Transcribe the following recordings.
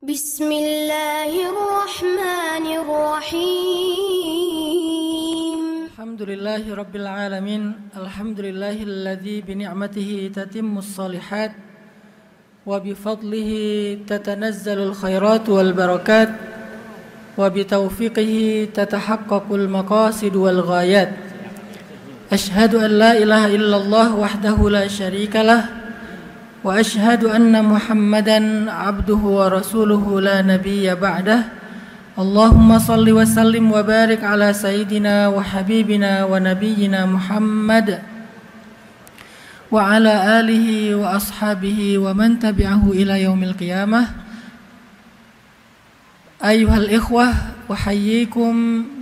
بسم الله الرحمن الرحيم الحمد لله رب العالمين الحمد لله الذي بنعمته تتم الصالحات وبفضله تتنزل الخيرات والبركات وبتوفيقه تتحقق المقاصد والغايات أشهد أن لا إله إلا الله وحده لا شريك له وأشهد أن محمدًا عبده ورسوله لا نبي بعده اللهم صل وسلم وبارك على سيدنا وحبيبنا ونبينا محمد وعلى آله وأصحابه ومن تبعه إلى يوم القيامة أيها الإخوة أحييكم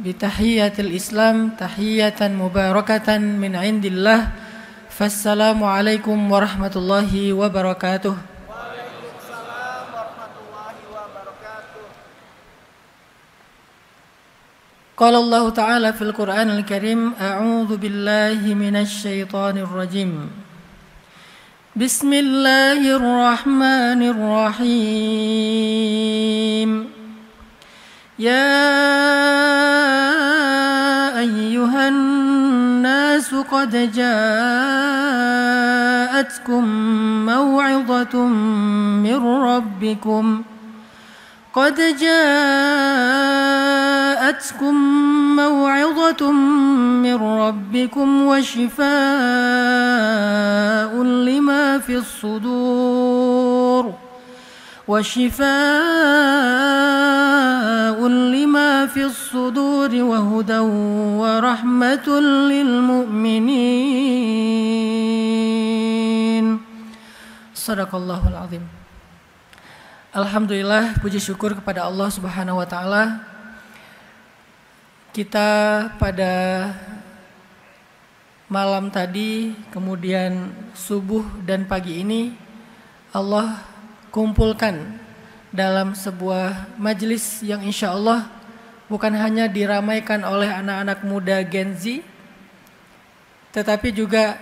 بتحية الإسلام تحية مباركة من عند الله فالسلام عليكم ورحمة الله وبركاته. Waalaikumsalam warahmatullahi wabarakatuh. قال الله تعالى في القرآن الكريم أعوذ بالله من الشيطان الرجيم بسم الله الرحمن الرحيم يا أيها الناس قد جاءتكم موعظة من ربكم وشفاء لما في الصدور وهدى ورحمة للمؤمنين صدق الله العظيم. Alhamdulillah, puji syukur kepada Allah Subhanahu wa taala. Kita pada malam tadi, kemudian subuh dan pagi ini Allah kumpulkan dalam sebuah majelis yang insya Allah bukan hanya diramaikan oleh anak-anak muda Gen Z, tetapi juga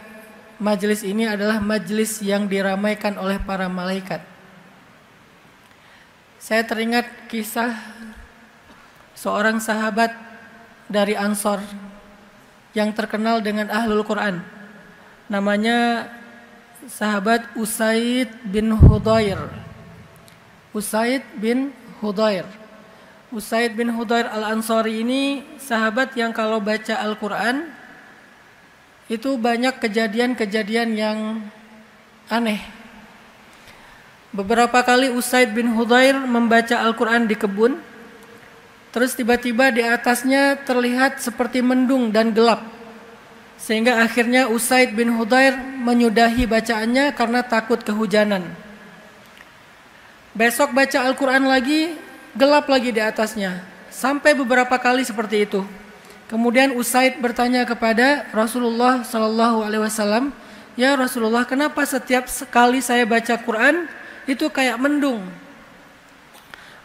majelis ini adalah majelis yang diramaikan oleh para malaikat. Saya teringat kisah seorang sahabat dari Ansor yang terkenal dengan Ahlul Quran. Namanya sahabat Usaid bin Hudayr. Usaid bin Hudayr al-Ansari ini sahabat yang kalau baca Al-Quran itu banyak kejadian-kejadian yang aneh. Beberapa kali Usaid bin Hudayr membaca Al-Quran di kebun, terus tiba-tiba di atasnya terlihat seperti mendung dan gelap, sehingga akhirnya Usaid bin Hudayr menyudahi bacaannya karena takut kehujanan. Besok baca Al-Quran lagi, gelap lagi di atasnya, sampai beberapa kali seperti itu. Kemudian Usaid bertanya kepada Rasulullah SAW, "Ya Rasulullah, kenapa setiap kali saya baca Quran itu kayak mendung?"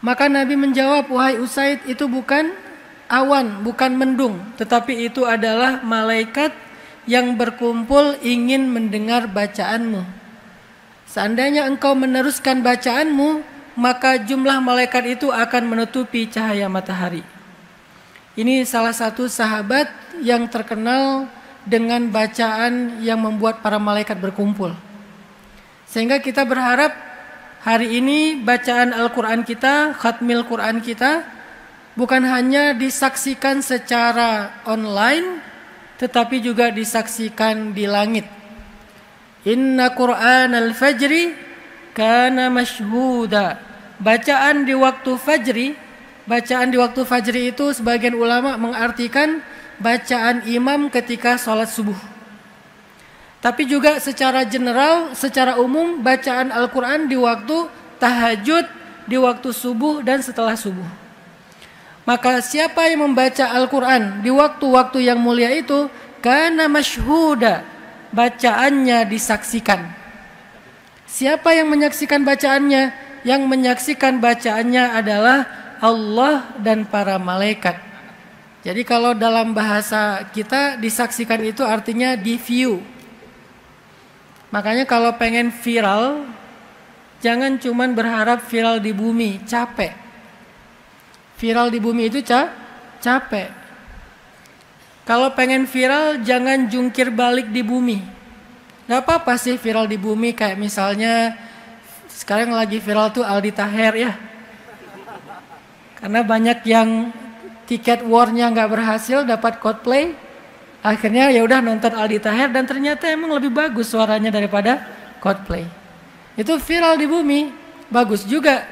Maka Nabi menjawab, "Wahai Usaid, itu bukan awan, bukan mendung, tetapi itu adalah malaikat yang berkumpul ingin mendengar bacaanmu. Seandainya engkau meneruskan bacaanmu, maka jumlah malaikat itu akan menutupi cahaya matahari." Ini salah satu sahabat yang terkenal dengan bacaan yang membuat para malaikat berkumpul. Sehingga kita berharap hari ini bacaan Al-Quran kita, khatmil Quran kita, bukan hanya disaksikan secara online, tetapi juga disaksikan di langit. Inna Qur'an al-fajri kana mashhuda. Bacaan di waktu fajri itu sebagian ulama mengartikan bacaan imam ketika sholat subuh. Tapi juga secara general, secara umum bacaan Al-Quran di waktu tahajud, di waktu subuh dan setelah subuh. Maka siapa yang membaca Al-Quran di waktu-waktu yang mulia itu, kana mashhuda, bacaannya disaksikan. Siapa yang menyaksikan bacaannya? Yang menyaksikan bacaannya adalah Allah dan para malaikat. Jadi kalau dalam bahasa kita disaksikan itu artinya di view. Makanya kalau pengen viral, Jangan cuman berharap viral di bumi, capek. Viral di bumi itu capek. Kalau pengen viral, jangan jungkir balik di bumi. Gak apa-apa sih viral di bumi, kayak misalnya sekarang lagi viral tuh Aldi Taher ya. Karena banyak yang tiket war-nya nggak berhasil dapat Coldplay, akhirnya ya udah nonton Aldi Taher dan ternyata emang lebih bagus suaranya daripada Coldplay. Itu viral di bumi, bagus juga.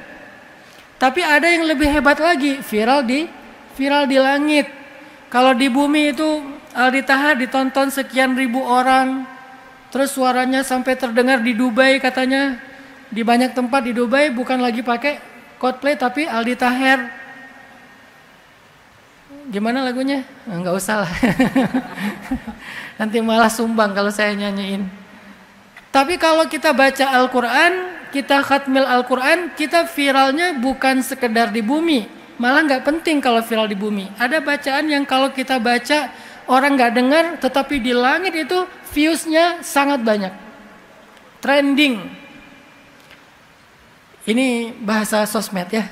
Tapi ada yang lebih hebat lagi, viral di langit. Kalau di bumi itu Aldi Taher ditonton sekian ribu orang, terus suaranya sampai terdengar di Dubai katanya. Di banyak tempat di Dubai bukan lagi pakai Coldplay tapi Aldi Taher. Gimana lagunya? Enggak usah lah. Nanti malah sumbang kalau saya nyanyiin. Tapi kalau kita baca Al-Quran, kita khatmil Al-Quran, kita viralnya bukan sekedar di bumi. Malah nggak penting kalau viral di bumi. Ada bacaan yang kalau kita baca orang nggak dengar, tetapi di langit itu viewsnya sangat banyak. Trending. Ini bahasa sosmed ya.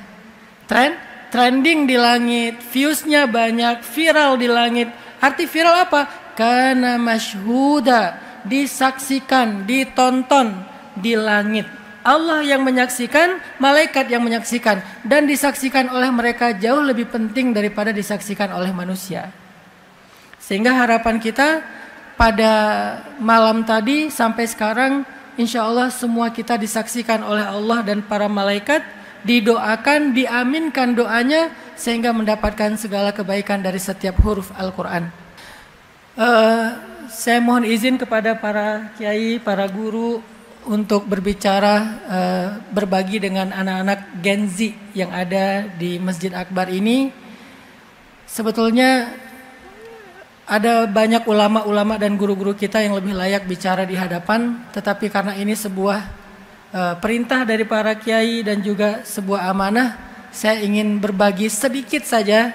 Trending di langit, viewsnya banyak, viral di langit. Arti viral apa? Kana masyhuda, disaksikan, ditonton di langit. Allah yang menyaksikan, malaikat yang menyaksikan, dan disaksikan oleh mereka jauh lebih penting daripada disaksikan oleh manusia. Sehingga harapan kita pada malam tadi sampai sekarang, insya Allah semua kita disaksikan oleh Allah dan para malaikat, didoakan, diaminkan doanya sehingga mendapatkan segala kebaikan dari setiap huruf Al-Quran. Saya mohon izin kepada para kiai, para guru untuk berbicara, berbagi dengan anak-anak Gen Z yang ada di Masjid Akbar ini. Sebetulnya ada banyak ulama-ulama dan guru-guru kita yang lebih layak bicara di hadapan, tetapi karena ini sebuah perintah dari para kiai dan juga sebuah amanah, saya ingin berbagi sedikit saja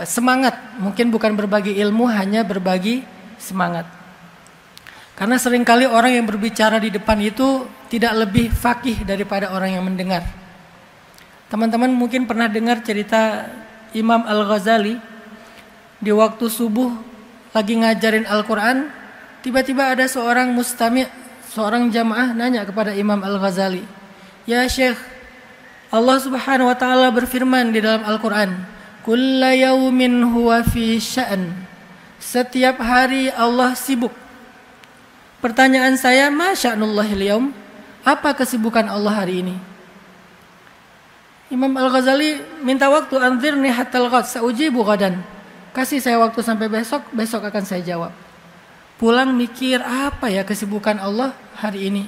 semangat. Mungkin bukan berbagi ilmu, hanya berbagi semangat. Karena seringkali orang yang berbicara di depan itu tidak lebih faqih daripada orang yang mendengar. Teman-teman mungkin pernah dengar cerita Imam Al-Ghazali. Di waktu subuh lagi ngajarin Al-Quran, tiba-tiba ada seorang mustami', seorang jamaah nanya kepada Imam Al-Ghazali, "Ya Syekh, Allah Subhanahu wa taala berfirman di dalam Al-Quran, kulla yaumin huwa fi sya'n." Setiap hari Allah sibuk. Pertanyaan saya, ma sya'nullahil yaum? Apa kesibukan Allah hari ini? Imam Al-Ghazali minta waktu, anzirni hatal ghad, sa'ujibu ghadan. Kasih saya waktu sampai besok, besok akan saya jawab. Pulang mikir, apa ya kesibukan Allah hari ini?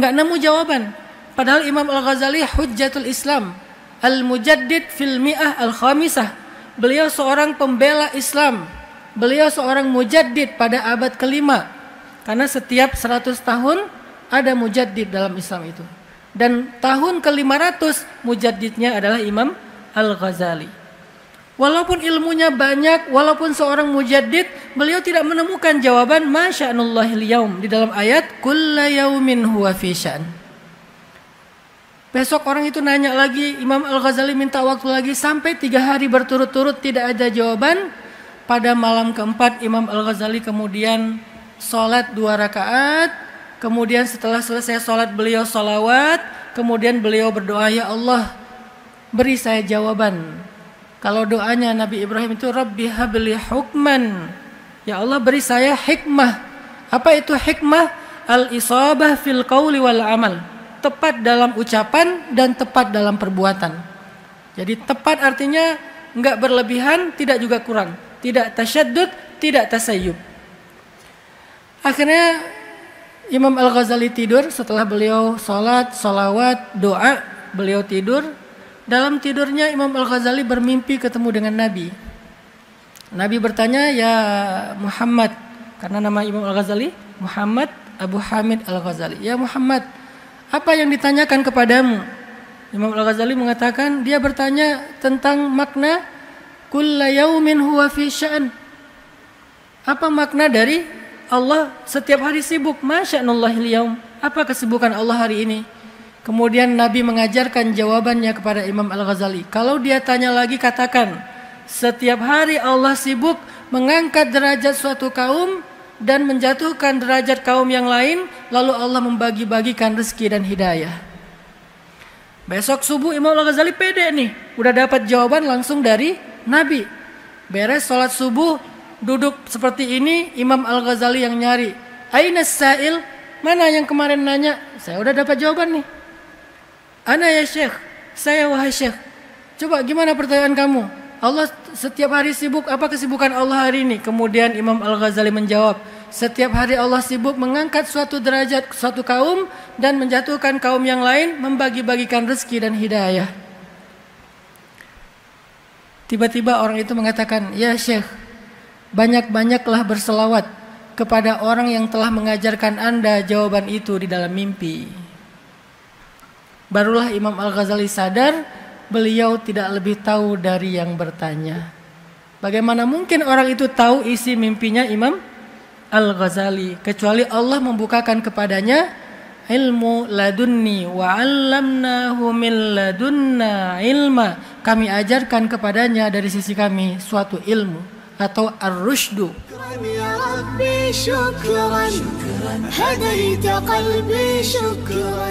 Enggak nemu jawaban. Padahal Imam Al-Ghazali hujjatul Islam, al-mujaddid fil mi'ah al-khamisah. Beliau seorang pembela Islam. Beliau seorang mujaddid pada abad kelima. Karena setiap 100 tahun ada mujaddid dalam Islam itu. Dan tahun ke-500 mujaddidnya adalah Imam Al-Ghazali. Walaupun ilmunya banyak, walaupun seorang mujaddid, beliau tidak menemukan jawaban ma sya'nullahil yaum di dalam ayat kulla yaumin huwa fi sya'n. Besok orang itu nanya lagi, Imam Al-Ghazali minta waktu lagi sampai 3 hari berturut-turut tidak ada jawaban. Pada malam keempat Imam Al-Ghazali kemudian sholat 2 rakaat. Kemudian setelah selesai sholat beliau sholawat. Kemudian beliau berdoa, ya Allah beri saya jawaban. Kalau doanya Nabi Ibrahim itu Rabbi habli hukman, ya Allah beri saya hikmah. Apa itu hikmah? Al-isabah fil qawli wal amal. Tepat dalam ucapan dan tepat dalam perbuatan. Jadi tepat artinya enggak berlebihan, tidak juga kurang. Tidak tasyaddud, tidak tasayyub. Akhirnya Imam Al-Ghazali tidur setelah beliau sholat, sholawat, doa, beliau tidur. Dalam tidurnya Imam Al-Ghazali bermimpi ketemu dengan Nabi. Nabi bertanya, ya Muhammad, karena nama Imam Al-Ghazali Muhammad Abu Hamid Al-Ghazali. Ya Muhammad, apa yang ditanyakan kepadamu? Imam Al-Ghazali mengatakan, dia bertanya tentang makna kulla yaumin huwa fi sya'n. Apa makna dari Allah setiap hari sibuk? Ma sya'nullahil yaum. Apa kesibukan Allah hari ini? Kemudian Nabi mengajarkan jawabannya kepada Imam Al-Ghazali. Kalau dia tanya lagi, katakan, setiap hari Allah sibuk mengangkat derajat suatu kaum dan menjatuhkan derajat kaum yang lain, lalu Allah membagi-bagikan rezeki dan hidayah. Besok subuh Imam Al-Ghazali pede nih, udah dapat jawaban langsung dari Nabi. Beres sholat subuh, duduk seperti ini, Imam Al-Ghazali yang nyari. Aina sa'il? Mana yang kemarin nanya? Saya udah dapat jawaban nih. Ana ya Syekh, saya wahai Syekh. Coba gimana pertanyaan kamu? Allah setiap hari sibuk, apa kesibukan Allah hari ini? Kemudian Imam Al-Ghazali menjawab, setiap hari Allah sibuk mengangkat suatu derajat suatu kaum dan menjatuhkan kaum yang lain, membagi-bagikan rezeki dan hidayah. Tiba-tiba orang itu mengatakan, ya Syekh, banyak-banyaklah berselawat kepada orang yang telah mengajarkan Anda jawaban itu di dalam mimpi. Barulah Imam Al-Ghazali sadar beliau tidak lebih tahu dari yang bertanya. Bagaimana mungkin orang itu tahu isi mimpinya Imam Al-Ghazali, kecuali Allah membukakan kepadanya ilmu ladunni wa 'allamnahu min ladunna ilma. Kami ajarkan kepadanya dari sisi kami suatu ilmu atau ar-rusydu. يا ربي شكرا هديت قلبي شكرا